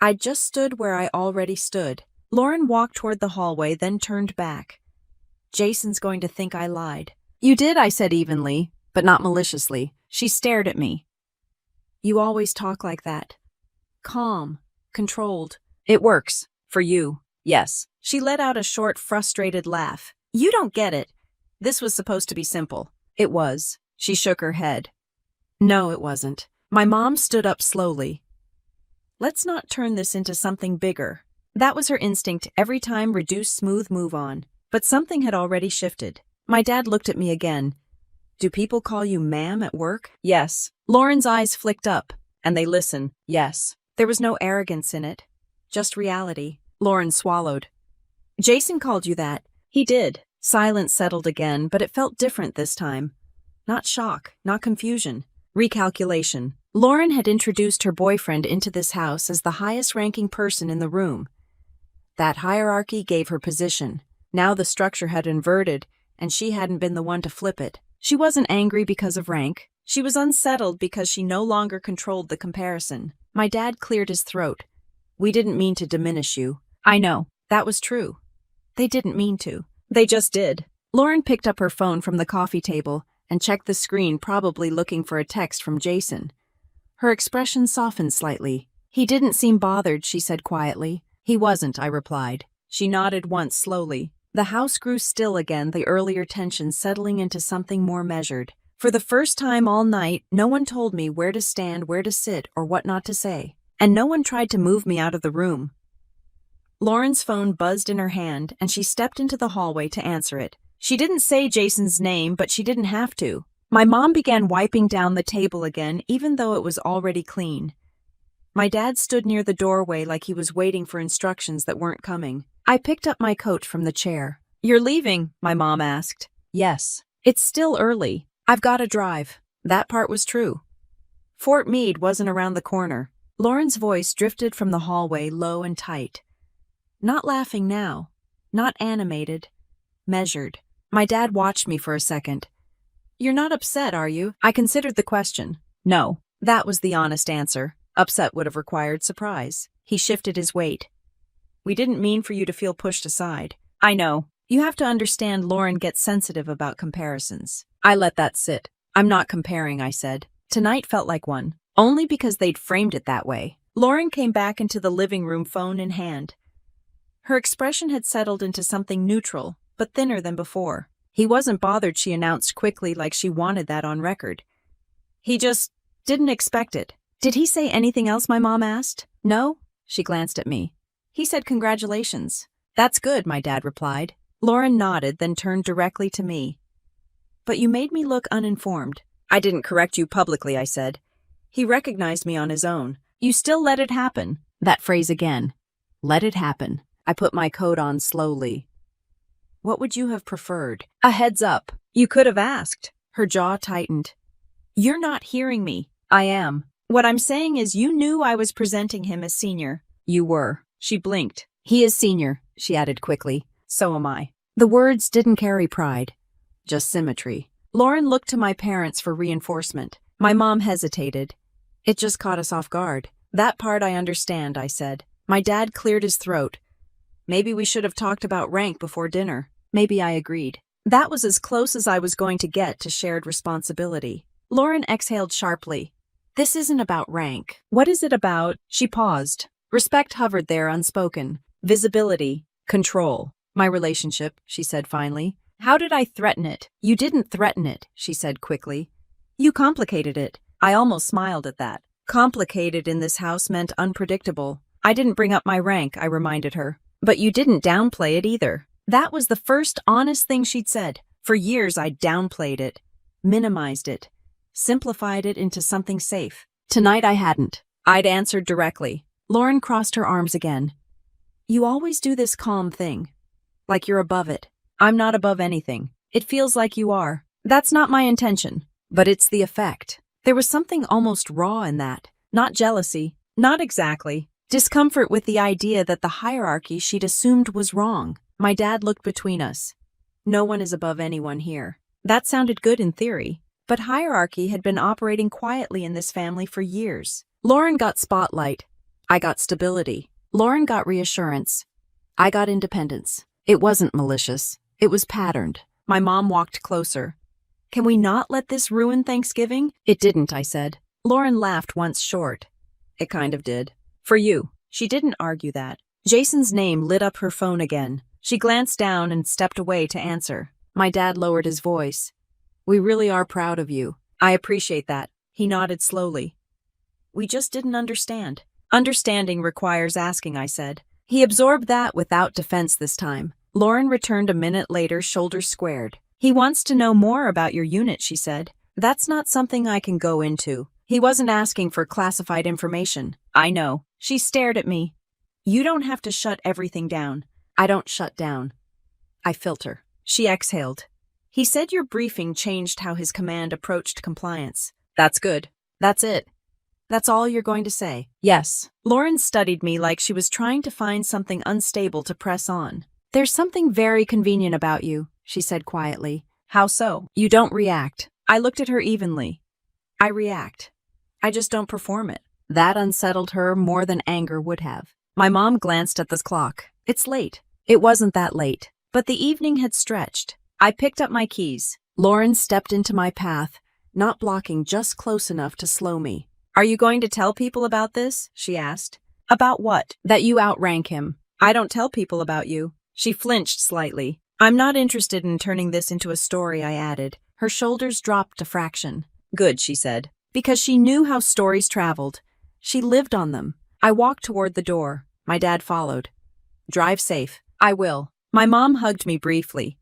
I just stood where I already stood. Lauren walked toward the hallway, then turned back. Jason's going to think I lied. You did, I said evenly, but not maliciously. She stared at me. You always talk like that. Calm, controlled. It works. For you. Yes. She let out a short, frustrated laugh. You don't get it. This was supposed to be simple. It was. She shook her head. No, it wasn't. My mom stood up slowly. Let's not turn this into something bigger. That was her instinct every time, reduce, smooth, move on. But something had already shifted. My dad looked at me again. Do people call you ma'am at work? Yes. Lauren's eyes flicked up, and they listen. Yes. There was no arrogance in it. Just reality. Lauren swallowed. Jason called you that. He did. Silence settled again, but it felt different this time. Not shock, not confusion. Recalculation. Lauren had introduced her boyfriend into this house as the highest-ranking person in the room. That hierarchy gave her position. Now the structure had inverted, and she hadn't been the one to flip it. She wasn't angry because of rank. She was unsettled because she no longer controlled the comparison. My dad cleared his throat. "We didn't mean to diminish you." "I know. That was true. They didn't mean to. They just did." Lauren picked up her phone from the coffee table and checked the screen, probably looking for a text from Jason. Her expression softened slightly. "He didn't seem bothered," she said quietly. "He wasn't," I replied. She nodded once slowly. The house grew still again, the earlier tension settling into something more measured. For the first time all night, no one told me where to stand, where to sit, or what not to say. And no one tried to move me out of the room. Lauren's phone buzzed in her hand, and she stepped into the hallway to answer it. She didn't say Jason's name, but she didn't have to. My mom began wiping down the table again, even though it was already clean. My dad stood near the doorway like he was waiting for instructions that weren't coming. I picked up my coat from the chair. "You're leaving?" my mom asked. "Yes. It's still early. I've got to drive." That part was true. Fort Meade wasn't around the corner. Lauren's voice drifted from the hallway, low and tight. Not laughing now. Not animated. Measured. My dad watched me for a second. "You're not upset, are you?" I considered the question. "No." That was the honest answer. Upset would have required surprise. He shifted his weight. "We didn't mean for you to feel pushed aside." "I know. You have to understand Lauren gets sensitive about comparisons." I let that sit. "I'm not comparing," I said. Tonight felt like one. Only because they'd framed it that way. Lauren came back into the living room, phone in hand. Her expression had settled into something neutral, but thinner than before. "He wasn't bothered," she announced quickly, like she wanted that on record. "He just didn't expect it." "Did he say anything else?" my mom asked. "No." She glanced at me. "He said congratulations." "That's good," my dad replied. Lauren nodded, then turned directly to me. "But you made me look uninformed." "I didn't correct you publicly," I said. "He recognized me on his own." "You still let it happen." That phrase again. Let it happen. I put my coat on slowly. "What would you have preferred?" "A heads up." "You could have asked." Her jaw tightened. "You're not hearing me." "I am. What I'm saying is you knew I was presenting him as senior." "You were." She blinked. "He is senior," she added quickly. "So am I." The words didn't carry pride, just symmetry. Lauren looked to my parents for reinforcement. My mom hesitated. "It just caught us off guard." "That part I understand," I said. My dad cleared his throat. "Maybe we should have talked about rank before dinner." Maybe I agreed. That was as close as I was going to get to shared responsibility. Lauren exhaled sharply. "This isn't about rank." "What is it about?" She paused. Respect hovered there, unspoken. Visibility. Control. "My relationship," she said finally. "How did I threaten it?" "You didn't threaten it," she said quickly. "You complicated it." I almost smiled at that. Complicated in this house meant unpredictable. "I didn't bring up my rank," I reminded her. "But you didn't downplay it either." That was the first honest thing she'd said. For years I'd downplayed it, minimized it, simplified it into something safe. Tonight I hadn't. I'd answered directly. Lauren crossed her arms again. "You always do this calm thing. Like you're above it." "I'm not above anything. It feels like you are." "That's not my intention. But it's the effect." There was something almost raw in that. Not jealousy. Not exactly. Discomfort with the idea that the hierarchy she'd assumed was wrong. My dad looked between us. "No one is above anyone here." That sounded good in theory. But hierarchy had been operating quietly in this family for years. Lauren got spotlight. I got stability. Lauren got reassurance. I got independence. It wasn't malicious. It was patterned. My mom walked closer. "Can we not let this ruin Thanksgiving?" "It didn't," I said. Lauren laughed once short. "It kind of did. For you." She didn't argue that. Jason's name lit up her phone again. She glanced down and stepped away to answer. My dad lowered his voice. "We really are proud of you." "I appreciate that." He nodded slowly. "We just didn't understand." "Understanding requires asking," I said. He absorbed that without defense this time. Lauren returned a minute later, shoulders squared. "He wants to know more about your unit," she said. "That's not something I can go into." He wasn't asking for classified information. "I know." She stared at me. "You don't have to shut everything down." "I don't shut down. I filter." She exhaled. "He said your briefing changed how his command approached compliance." "That's good." "That's it." That's all you're going to say? Yes. Lauren studied me like she was trying to find something unstable to press on. There's something very convenient about you, she said quietly. How so? You don't react. I looked at her evenly. I react. I just don't perform it. That unsettled her more than anger would have. My mom glanced at the clock. It's late. It wasn't that late, but the evening had stretched. I picked up my keys. Lauren stepped into my path, not blocking, just close enough to slow me. Are you going to tell people about this? She asked. About what? That you outrank him. I don't tell people about you. She flinched slightly. I'm not interested in turning this into a story, I added. Her shoulders dropped a fraction. Good, she said. Because she knew how stories traveled. She lived on them. I walked toward the door. My dad followed. Drive safe. I will. My mom hugged me briefly.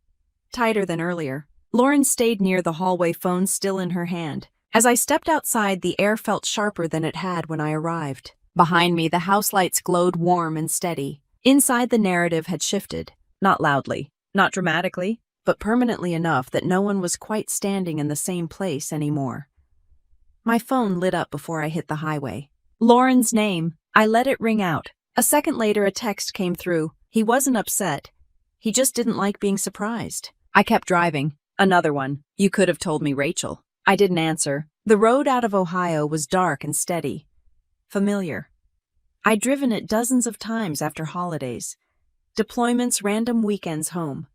Tighter than earlier. Lauren stayed near the hallway, phone still in her hand. As I stepped outside, the air felt sharper than it had when I arrived. Behind me, the house lights glowed warm and steady. Inside, the narrative had shifted. Not loudly, not dramatically, but permanently enough that no one was quite standing in the same place anymore. My phone lit up before I hit the highway. Lauren's name. I let it ring out. A second later, a text came through. He wasn't upset. He just didn't like being surprised. I kept driving. Another one. You could have told me, Rachel. I didn't answer. The road out of Ohio was dark and steady. Familiar. I'd driven it dozens of times after holidays. Deployments, random weekends home.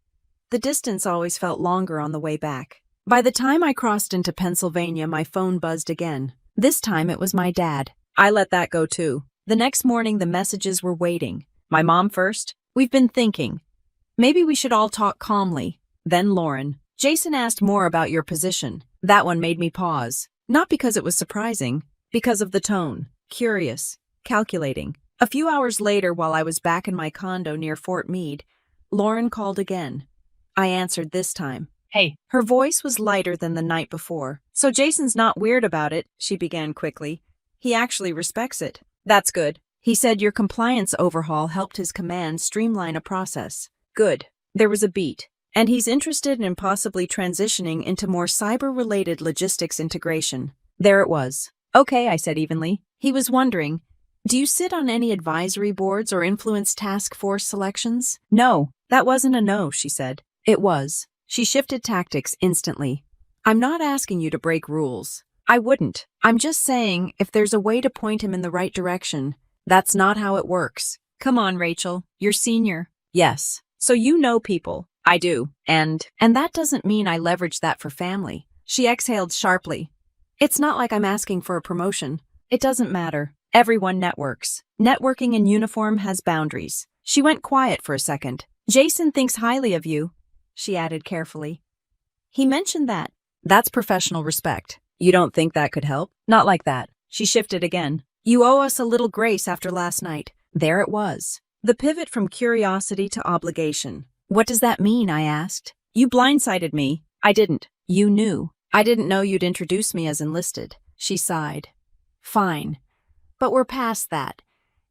The distance always felt longer on the way back. By the time I crossed into Pennsylvania, my phone buzzed again. This time it was my dad. I let that go too. The next morning, the messages were waiting. My mom first. We've been thinking. Maybe we should all talk calmly. Then Lauren. Jason asked more about your position. That one made me pause. Not because it was surprising, because of the tone. Curious. Calculating. A few hours later, while I was back in my condo near Fort Meade, Lauren called again. I answered this time. Hey. Her voice was lighter than the night before. So Jason's not weird about it, she began quickly. He actually respects it. That's good. He said your compliance overhaul helped his command streamline a process. Good. There was a beat. And he's interested in possibly transitioning into more cyber-related logistics integration. There it was. Okay, I said evenly. He was wondering, do you sit on any advisory boards or influence task force selections? No, that wasn't a no, she said. It was. She shifted tactics instantly. I'm not asking you to break rules. I wouldn't. I'm just saying, if there's a way to point him in the right direction, that's not how it works. Come on, Rachel. You're senior. Yes. So you know people. I do. And that doesn't mean I leverage that for family. She exhaled sharply. It's not like I'm asking for a promotion. It doesn't matter. Everyone networks. Networking in uniform has boundaries. She went quiet for a second. Jason thinks highly of you, she added carefully. He mentioned that. That's professional respect. You don't think that could help? Not like that. She shifted again. You owe us a little grace after last night. There it was. The pivot from curiosity to obligation. What does that mean? I asked. You blindsided me. I didn't. You knew. I didn't know you'd introduce me as enlisted. She sighed. Fine. But we're past that.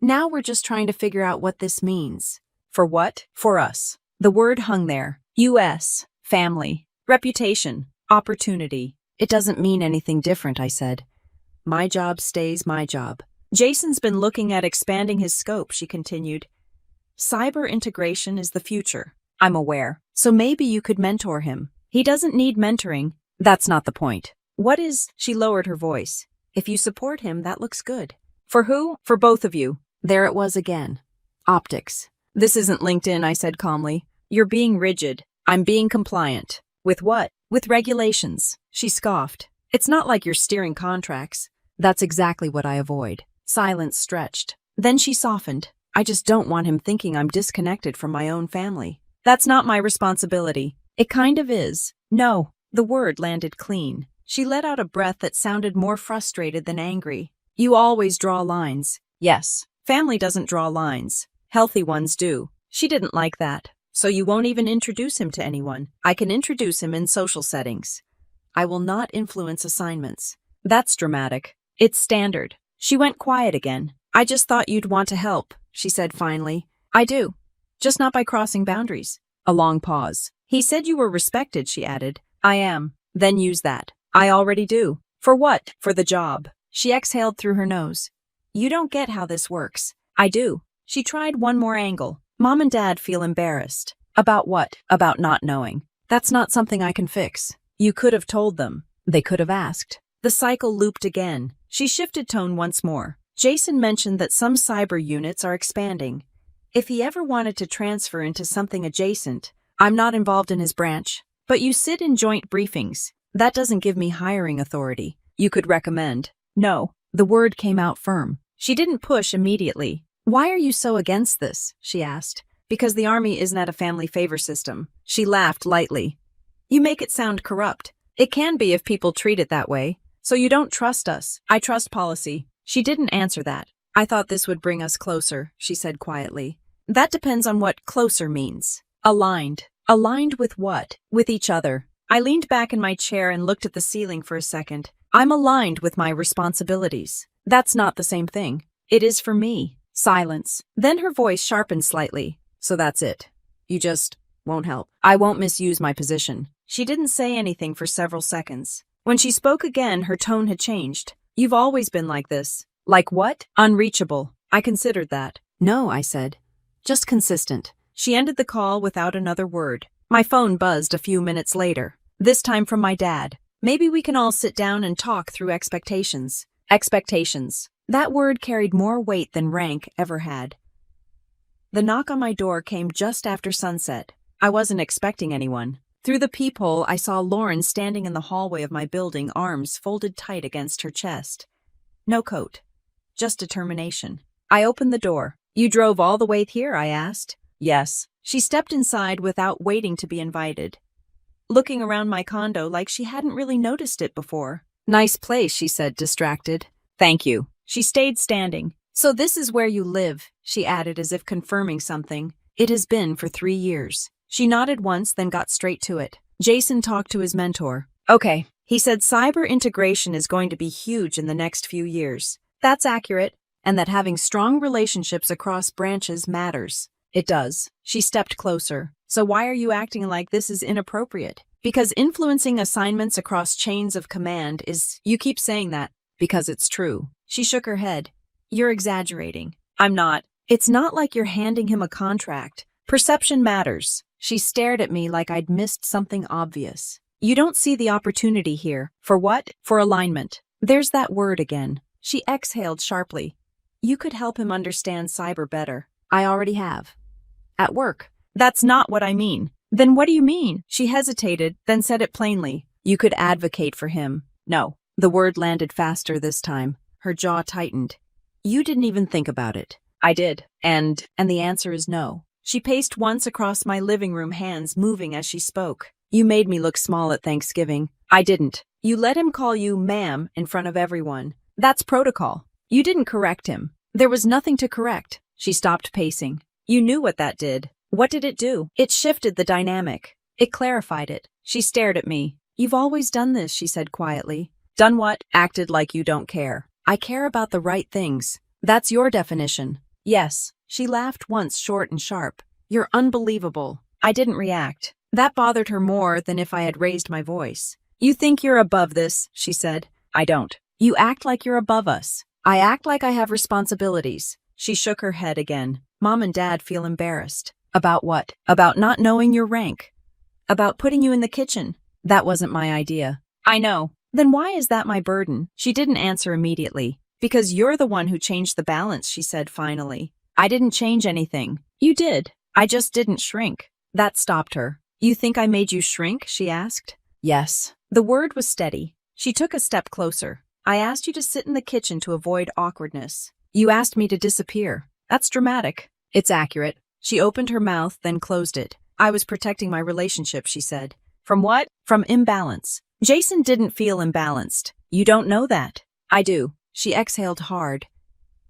Now we're just trying to figure out what this means. For what? For us. The word hung there. U.S. Family. Reputation. Opportunity. It doesn't mean anything different, I said. My job stays my job. Jason's been looking at expanding his scope, she continued. Cyber integration is the future. I'm aware. So maybe you could mentor him. He doesn't need mentoring. That's not the point. What is? She lowered her voice. If you support him, that looks good. For who? For both of you. There it was again. Optics. This isn't LinkedIn, I said calmly. You're being rigid. I'm being compliant. With what? With regulations. She scoffed. It's not like you're steering contracts. That's exactly what I avoid. Silence stretched. Then she softened. I just don't want him thinking I'm disconnected from my own family. That's not my responsibility. It kind of is. No. The word landed clean. She let out a breath that sounded more frustrated than angry. You always draw lines. Yes. Family doesn't draw lines. Healthy ones do. She didn't like that. So you won't even introduce him to anyone. I can introduce him in social settings. I will not influence assignments. That's dramatic. It's standard. She went quiet again. I just thought you'd want to help, she said finally. I do. Just not by crossing boundaries. A long pause. He said you were respected, she added. I am. Then use that. I already do. For what? For the job. She exhaled through her nose. You don't get how this works. I do. She tried one more angle. Mom and Dad feel embarrassed. About what? About not knowing. That's not something I can fix. You could have told them. They could have asked. The cycle looped again. She shifted tone once more. Jason mentioned that some cyber units are expanding. If he ever wanted to transfer into something adjacent, I'm not involved in his branch. But you sit in joint briefings. That doesn't give me hiring authority. You could recommend. No. The word came out firm. She didn't push immediately. Why are you so against this? She asked. Because the army isn't at a family favor system. She laughed lightly. You make it sound corrupt. It can be if people treat it that way. So you don't trust us. I trust policy. She didn't answer that. I thought this would bring us closer, she said quietly. That depends on what closer means. Aligned. Aligned with what? With each other. I leaned back in my chair and looked at the ceiling for a second. I'm aligned with my responsibilities. That's not the same thing. It is for me. Silence. Then her voice sharpened slightly. So that's it. You just won't help. I won't misuse my position. She didn't say anything for several seconds. When she spoke again, her tone had changed. You've always been like this. Like what? Unreachable. I considered that. No, I said. Just consistent. She ended the call without another word. My phone buzzed a few minutes later. This time from my dad. Maybe we can all sit down and talk through expectations. Expectations. That word carried more weight than rank ever had. The knock on my door came just after sunset. I wasn't expecting anyone. Through the peephole, I saw Lauren standing in the hallway of my building, arms folded tight against her chest. No coat. Just determination. I opened the door. You drove all the way here, I asked. Yes. She stepped inside without waiting to be invited, looking around my condo like she hadn't really noticed it before. Nice place, she said, distracted. Thank you. She stayed standing. So this is where you live, she added as if confirming something. It has been for 3 years. She nodded once, then got straight to it. Jason talked to his mentor. Okay. He said cyber integration is going to be huge in the next few years. That's accurate. And that having strong relationships across branches matters. It does. She stepped closer. So why are you acting like this is inappropriate? Because influencing assignments across chains of command is... You keep saying that. Because it's true. She shook her head. You're exaggerating. I'm not. It's not like you're handing him a contract. Perception matters. She stared at me like I'd missed something obvious. You don't see the opportunity here. For what? For alignment. There's that word again. She exhaled sharply. You could help him understand cyber better. I already have. At work. That's not what I mean. Then what do you mean? She hesitated, then said it plainly. You could advocate for him. No. The word landed faster this time. Her jaw tightened. You didn't even think about it. I did. And the answer is no. She paced once across my living room, hands moving as she spoke. You made me look small at Thanksgiving. I didn't. You let him call you ma'am in front of everyone. That's protocol. You didn't correct him. There was nothing to correct. She stopped pacing. You knew what that did. What did it do? It shifted the dynamic. It clarified it. She stared at me. You've always done this, she said quietly. Done what? Acted like you don't care. I care about the right things. That's your definition. Yes. She laughed once, short and sharp. You're unbelievable. I didn't react. That bothered her more than if I had raised my voice. You think you're above this, she said. I don't. You act like you're above us. I act like I have responsibilities. She shook her head again. Mom and Dad feel embarrassed. About what? About not knowing your rank. About putting you in the kitchen. That wasn't my idea. I know. Then why is that my burden? She didn't answer immediately. Because you're the one who changed the balance, she said finally. I didn't change anything. You did. I just didn't shrink. That stopped her. You think I made you shrink? She asked. Yes. The word was steady. She took a step closer. I asked you to sit in the kitchen to avoid awkwardness. You asked me to disappear. That's dramatic. It's accurate. She opened her mouth, then closed it. I was protecting my relationship, she said. From what? From imbalance. Jason didn't feel imbalanced. You don't know that. I do. She exhaled hard.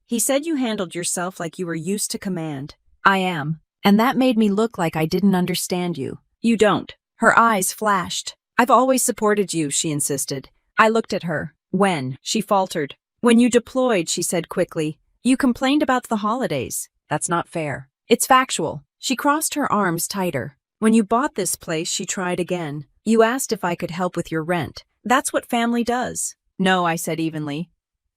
He said you handled yourself like you were used to command. I am. And that made me look like I didn't understand you. You don't. Her eyes flashed. I've always supported you, she insisted. I looked at her. When? She faltered. When you deployed, she said quickly. You complained about the holidays. That's not fair. It's factual. She crossed her arms tighter. When you bought this place, she tried again. You asked if I could help with your rent. That's what family does. No, I said evenly.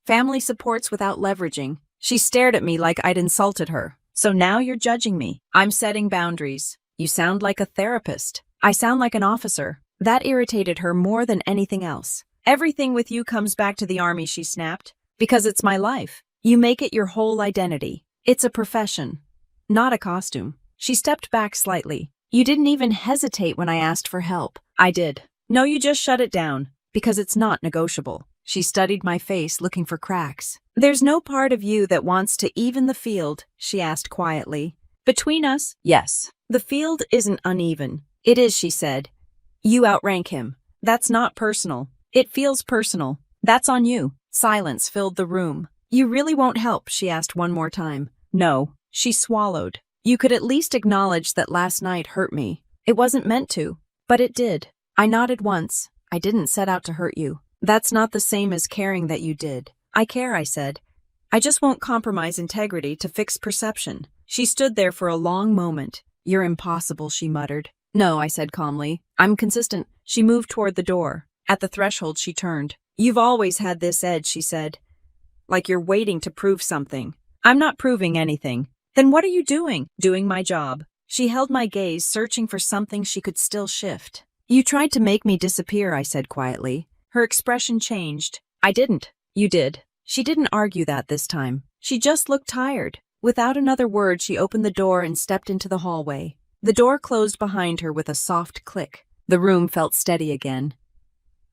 Family supports without leveraging. She stared at me like I'd insulted her. So now you're judging me. I'm setting boundaries. You sound like a therapist. I sound like an officer. That irritated her more than anything else. Everything with you comes back to the army, she snapped. Because it's my life. You make it your whole identity. It's a profession, not a costume. She stepped back slightly. You didn't even hesitate when I asked for help. I did. No, you just shut it down. Because it's not negotiable. She studied my face, looking for cracks. There's no part of you that wants to even the field, she asked quietly. Between us, yes. The field isn't uneven. It is, she said. You outrank him. That's not personal. It feels personal. That's on you. Silence filled the room. You really won't help, she asked one more time. No. She swallowed. You could at least acknowledge that last night hurt me. It wasn't meant to, but it did. I nodded once. I didn't set out to hurt you. That's not the same as caring that you did. I care, I said. I just won't compromise integrity to fix perception. She stood there for a long moment. You're impossible, she muttered. No, I said calmly. I'm consistent. She moved toward the door. At the threshold, she turned. You've always had this edge, she said. Like you're waiting to prove something. I'm not proving anything. Then what are you doing? Doing my job. She held my gaze, searching for something she could still shift. You tried to make me disappear, I said quietly. Her expression changed. I didn't. You did. She didn't argue that this time. She just looked tired. Without another word, she opened the door and stepped into the hallway. The door closed behind her with a soft click. The room felt steady again.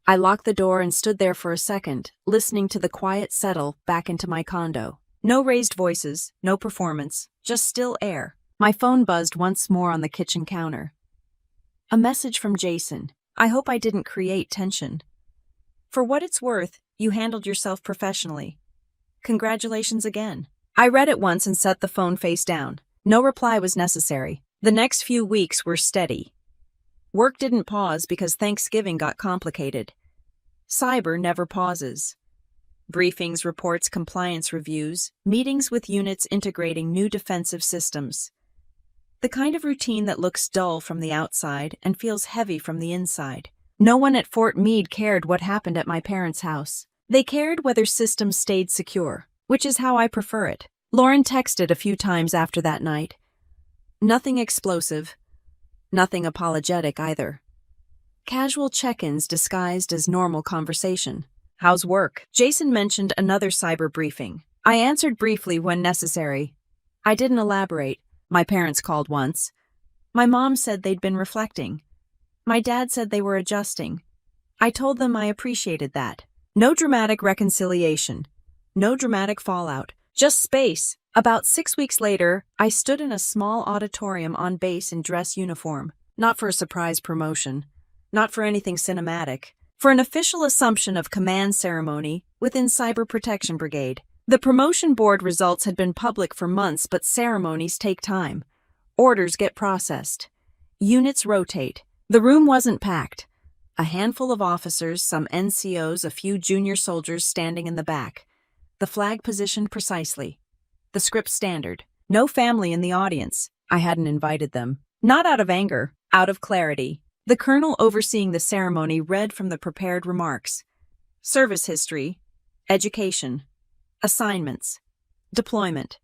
I locked the door and stood there for a second, listening to the quiet settle back into my condo. No raised voices, no performance, just still air. My phone buzzed once more on the kitchen counter. A message from Jason. I hope I didn't create tension. For what it's worth, you handled yourself professionally. Congratulations again. I read it once and set the phone face down. No reply was necessary. The next few weeks were steady. Work didn't pause because Thanksgiving got complicated. Cyber never pauses. Briefings, reports, compliance reviews, meetings with units integrating new defensive systems. The kind of routine that looks dull from the outside and feels heavy from the inside. No one at Fort Meade cared what happened at my parents' house. They cared whether systems stayed secure, which is how I prefer it. Lauren texted a few times after that night. Nothing explosive. Nothing apologetic either. Casual check-ins disguised as normal conversation. How's work? Jason mentioned another cyber briefing. I answered briefly when necessary. I didn't elaborate. My parents called once. My mom said they'd been reflecting. My dad said they were adjusting. I told them I appreciated that. No dramatic reconciliation. No dramatic fallout. Just space. About 6 weeks later, I stood in a small auditorium on base in dress uniform. Not for a surprise promotion. Not for anything cinematic. For an official assumption of command ceremony within Cyber Protection Brigade. The promotion board results had been public for months, but ceremonies take time. Orders get processed. Units rotate. The room wasn't packed. A handful of officers, some NCOs, a few junior soldiers standing in the back. The flag positioned precisely. The script standard. No family in the audience. I hadn't invited them. Not out of anger, out of clarity. The colonel overseeing the ceremony read from the prepared remarks. Service history, education, assignments, deployment.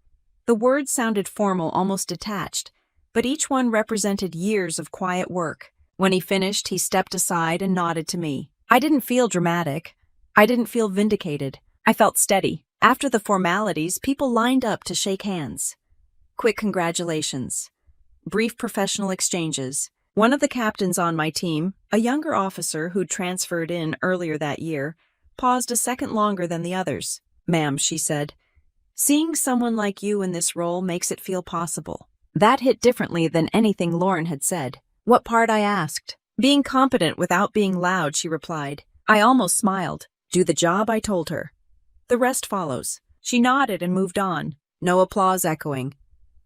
The words sounded formal, almost detached, but each one represented years of quiet work. When he finished, he stepped aside and nodded to me. I didn't feel dramatic. I didn't feel vindicated. I felt steady. After the formalities, people lined up to shake hands. Quick congratulations. Brief professional exchanges. One of the captains on my team, a younger officer who'd transferred in earlier that year, paused a second longer than the others. Ma'am, she said, seeing someone like you in this role makes it feel possible. That hit differently than anything Lauren had said. What part, I asked. Being competent without being loud, she replied. I almost smiled. Do the job, I told her. The rest follows. She nodded and moved on. No applause echoing.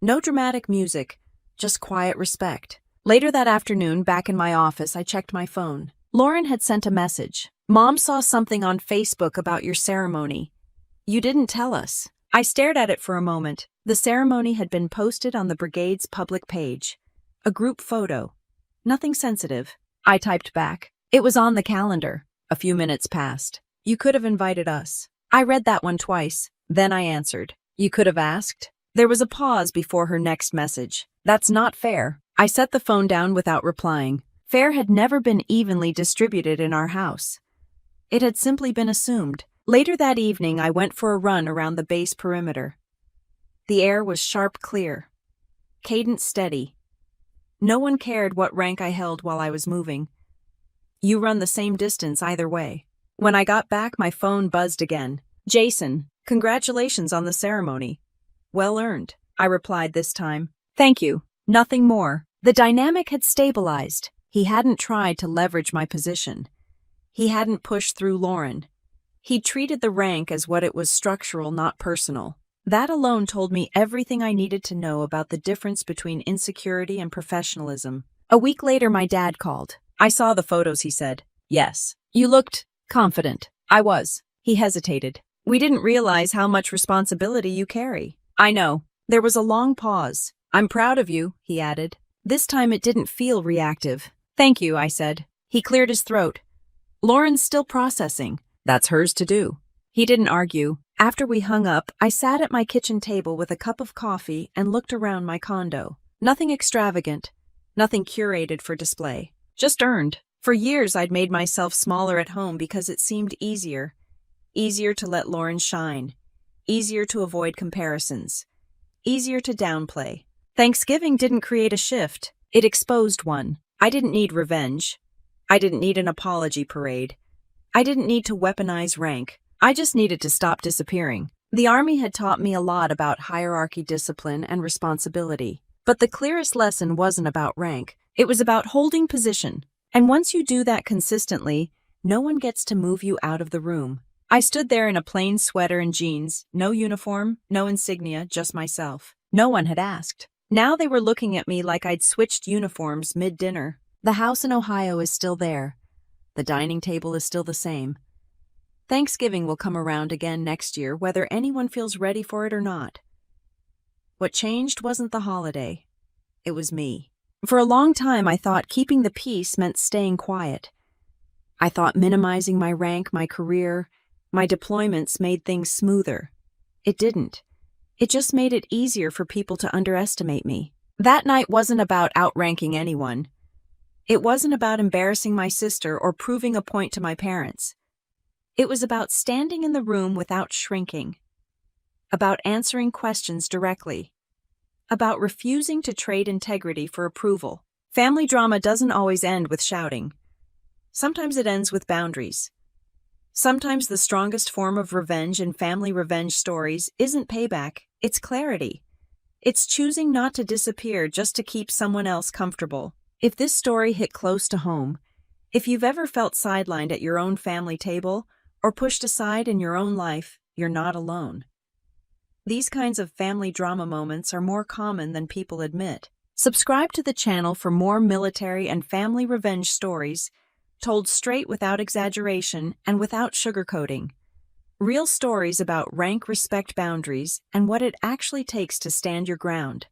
No dramatic music. Just quiet respect. Later that afternoon, back in my office, I checked my phone. Lauren had sent a message. Mom saw something on Facebook about your ceremony. You didn't tell us. I stared at it for a moment. The ceremony had been posted on the brigade's public page. A group photo. Nothing sensitive. I typed back. It was on the calendar. A few minutes passed. You could have invited us. I read that one twice. Then I answered. You could have asked. There was a pause before her next message. That's not fair. I set the phone down without replying. Fair had never been evenly distributed in our house. It had simply been assumed. Later that evening, I went for a run around the base perimeter. The air was sharp clear. Cadence steady. No one cared what rank I held while I was moving. You run the same distance either way. When I got back, my phone buzzed again. Jason, congratulations on the ceremony. Well earned, I replied this time. Thank you. Nothing more. The dynamic had stabilized. He hadn't tried to leverage my position. He hadn't pushed through Lauren. He treated the rank as what it was, structural, not personal. That alone told me everything I needed to know about the difference between insecurity and professionalism. A week later, my dad called. I saw the photos, he said. Yes. You looked confident. I was. He hesitated. We didn't realize how much responsibility you carry. I know. There was a long pause. I'm proud of you, he added. This time it didn't feel reactive. Thank you, I said. He cleared his throat. Lauren's still processing. That's hers to do. He didn't argue. After we hung up, I sat at my kitchen table with a cup of coffee and looked around my condo. Nothing extravagant. Nothing curated for display. Just earned. For years, I'd made myself smaller at home because it seemed easier. Easier to let Lauren shine. Easier to avoid comparisons. Easier to downplay. Thanksgiving didn't create a shift. It exposed one. I didn't need revenge. I didn't need an apology parade. I didn't need to weaponize rank. I just needed to stop disappearing. The Army had taught me a lot about hierarchy, discipline, and responsibility. But the clearest lesson wasn't about rank. It was about holding position. And once you do that consistently, no one gets to move you out of the room. I stood there in a plain sweater and jeans, no uniform, no insignia, just myself. No one had asked. Now they were looking at me like I'd switched uniforms mid-dinner. The house in Ohio is still there. The dining table is still the same. Thanksgiving will come around again next year, whether anyone feels ready for it or not. What changed wasn't the holiday. It was me. For a long time, I thought keeping the peace meant staying quiet. I thought minimizing my rank, my career, my deployments made things smoother. It didn't. It just made it easier for people to underestimate me. That night wasn't about outranking anyone. It wasn't about embarrassing my sister or proving a point to my parents. It was about standing in the room without shrinking. About answering questions directly. About refusing to trade integrity for approval. Family drama doesn't always end with shouting. Sometimes it ends with boundaries. Sometimes the strongest form of revenge in family revenge stories isn't payback, it's clarity. It's choosing not to disappear just to keep someone else comfortable. If this story hit close to home, if you've ever felt sidelined at your own family table or pushed aside in your own life, you're not alone. These kinds of family drama moments are more common than people admit. Subscribe to the channel for more military and family revenge stories, told straight without exaggeration and without sugarcoating. Real stories about rank, respect, boundaries, and what it actually takes to stand your ground.